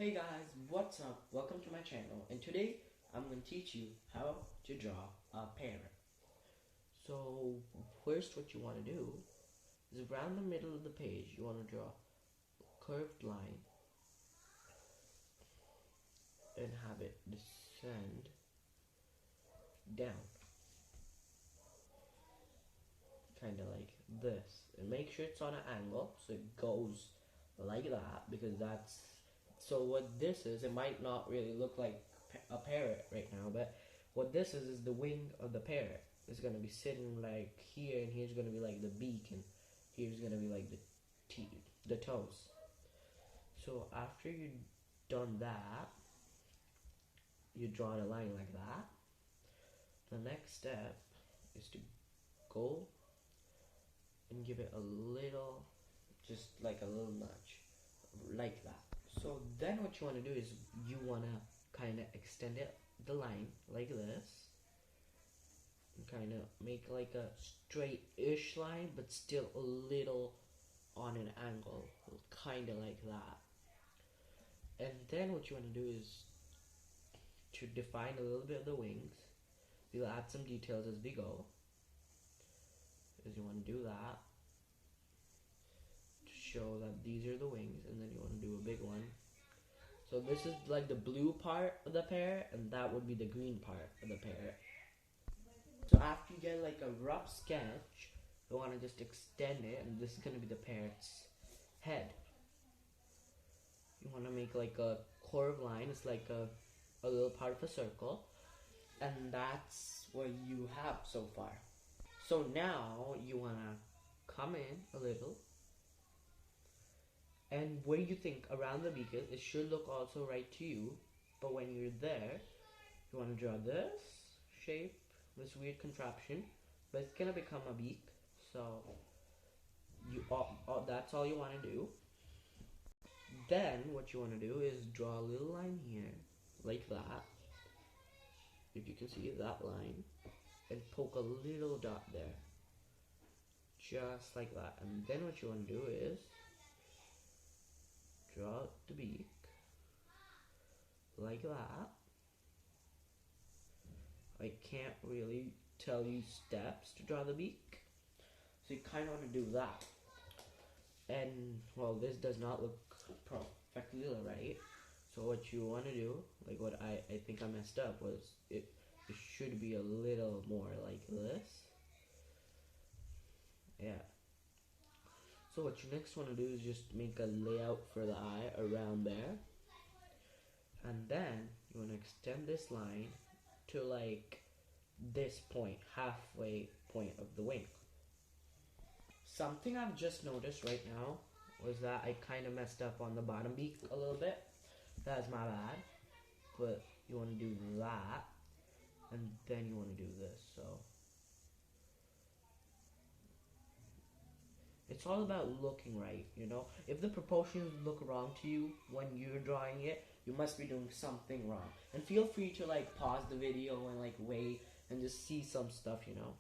Hey guys, what's up? Welcome to my channel, and today I'm going to teach you how to draw a parrot. So first what you want to do is around the middle of the page you want to draw a curved line and have it descend down, kind of like this, and make sure it's on an angle so it goes like that, because that's so what this is. It might not really look like a parrot right now, but what this is the wing of the parrot. It's gonna be sitting like here, and here's gonna be like the beak, and here's gonna be like the toes. So after you've done that, you draw a line like that. The next step is to go and give it a little, just like a little nudge, like that. So then what you want to do is you want to kind of extend the line like this, and kind of make like a straight-ish line, but still a little on an angle, kind of like that. And then what you want to do is to define a little bit of the wings. We'll add some details as we go, because you want to do that to show that these are the wings, and then you want to do a big one. So this is like the blue part of the parrot, and that would be the green part of the parrot. So after you get like a rough sketch, you want to just extend it, and this is going to be the parrot's head. You want to make like a curved line. It's like a little part of a circle, and that's what you have so far. So now you want to come in a little, and where you think around the beak is, it should look also right to you. But when you're there, you want to draw this shape, this weird contraption, but it's gonna become a beak. So that's all you want to do. Then what you want to do is draw a little line here, like that. If you can see that line, and poke a little dot there, just like that. And then what you want to do is draw the beak like that. I can't really tell you steps to draw the beak, so you kind of want to do that. And well, this does not look perfectly right, so what you want to do, like what I think I messed up, was it should be a little more like this. Yeah. So what you next want to do is just make a layout for the eye around there, and then you want to extend this line to like this point, halfway point of the wing. Something I've just noticed right now was that I kind of messed up on the bottom beak a little bit. That's my bad. But you want to do that, and then you want to do this. So it's all about looking right, you know? If the proportions look wrong to you when you're drawing it, you must be doing something wrong. And feel free to like pause the video and like wait and just see some stuff, you know?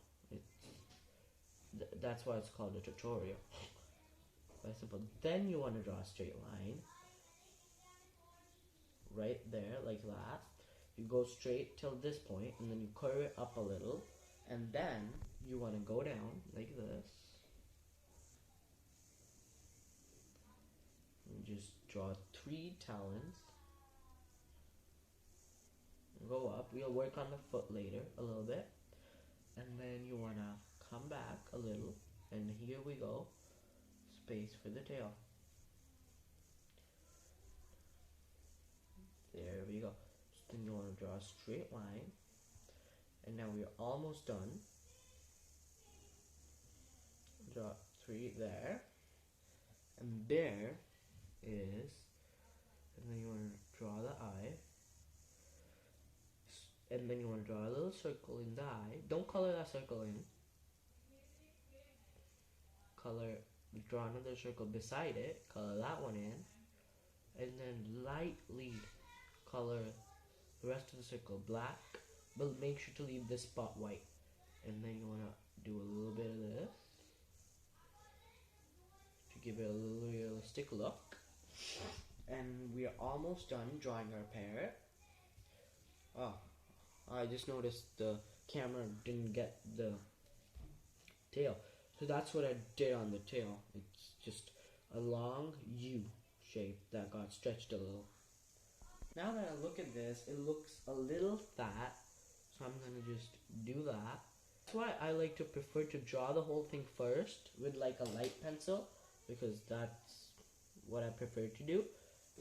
That's why it's called a tutorial. Very simple. Then you want to draw a straight line right there, like that. You go straight till this point, and then you curve it up a little, and then you want to go down like this. And just draw 3 talons. Go up. We'll work on the foot later a little bit. And then you want to come back a little, and here we go. Space for the tail. There we go. So then you want to draw a straight line, and now we're almost done. Draw 3 there, and there is, and then you want to draw the eye, and then you want to draw a little circle in the eye. Don't color that circle in. Draw another circle beside it, color that one in, and then lightly color the rest of the circle black, but make sure to leave this spot white. And then you want to do a little bit of this to give it a little realistic look. And we are almost done drawing our parrot. Oh, I just noticed the camera didn't get the tail. So that's what I did on the tail. It's just a long U shape that got stretched a little. Now that I look at this, it looks a little fat. So I'm gonna just do that. That's why I like to prefer to draw the whole thing first with like a light pencil, because that's what I prefer to do.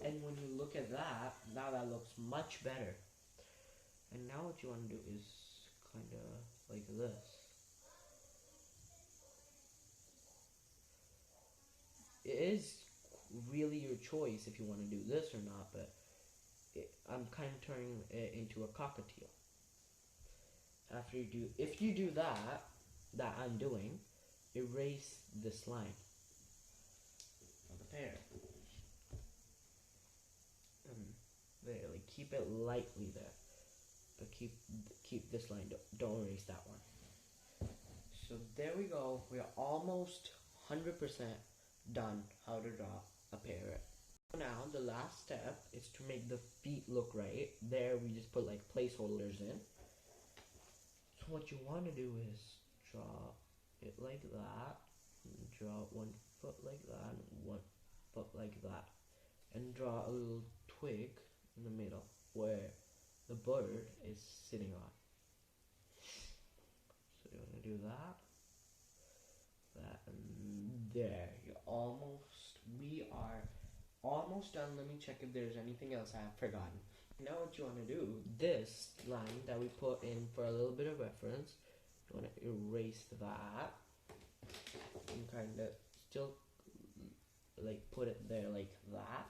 And when you look at that, now that looks much better. And now what you want to do is kind of like this. It is really your choice if you want to do this or not, but I'm kind of turning it into a cockatiel. After you do, if you do that I'm doing, erase this line of the parrot. There, like keep it lightly there, but keep this line. Don't erase that one. So there we go. We are almost 100% done how to draw a parrot. Now the last step is to make the feet look right. There we just put like placeholders in. So what you want to do is draw it like that, and draw 1 foot like that, and 1 foot like that, and draw a little twig in the middle where the bird is sitting on. So you're gonna do that, and there. We are almost done. Let me check if there's anything else I have forgotten. Now what you want to do, this line that we put in for a little bit of reference, you want to erase that and kind of still like put it there like that.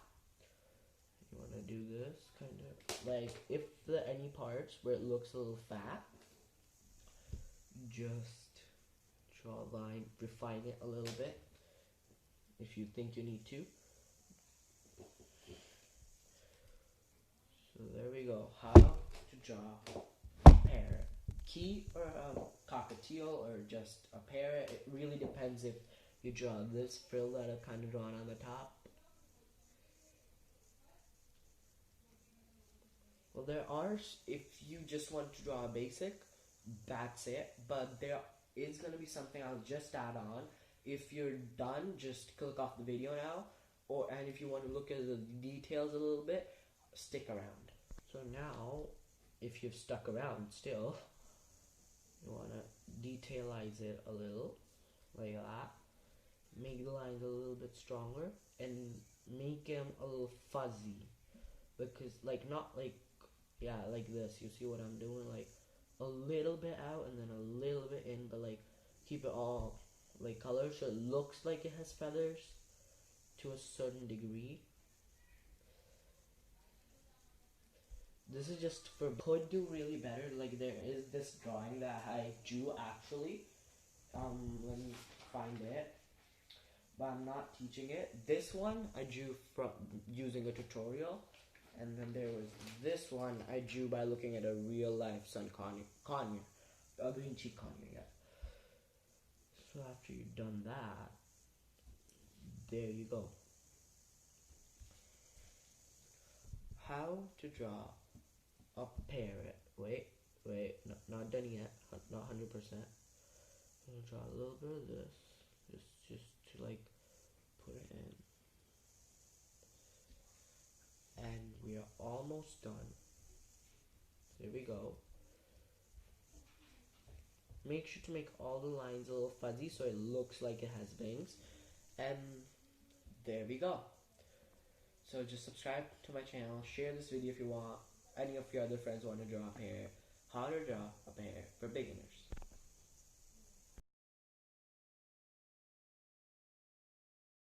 You want to do this kind of like, if there are any parts where it looks a little fat, just draw a line, refine it a little bit if you think you need to. So there we go, how to draw a parrot. Key or a cockatiel or just a parrot, it really depends if you draw this frill that I've kind of drawn on the top. Well, there are, if you just want to draw a basic, that's it, but there is going to be something I'll just add on. If you're done, just click off the video now, and if you want to look at the details a little bit, stick around. So now, if you've stuck around still, you want to detailize it a little, like that. Make the lines a little bit stronger, and make them a little fuzzy, because like, not like, yeah, like this. You see what I'm doing? Like a little bit out and then a little bit in, but like keep it all like color so it looks like it has feathers to a certain degree. This is just for, could do really better. Like there is this drawing that I drew actually. Let me find it. But I'm not teaching it. This one I drew from using a tutorial. And then there was this one I drew by looking at a real life sun conure. A green cheek conure, yeah. So after you've done that, there you go. How to draw a parrot. Wait, no, not done yet, not 100%. I'm gonna draw a little bit of this, just to like put it in. And we are almost done. There we go. Make sure to make all the lines a little fuzzy so it looks like it has wings. And there we go. So just subscribe to my channel, share this video if you want. Any of your other friends want to draw a parrot. How to draw a parrot for beginners.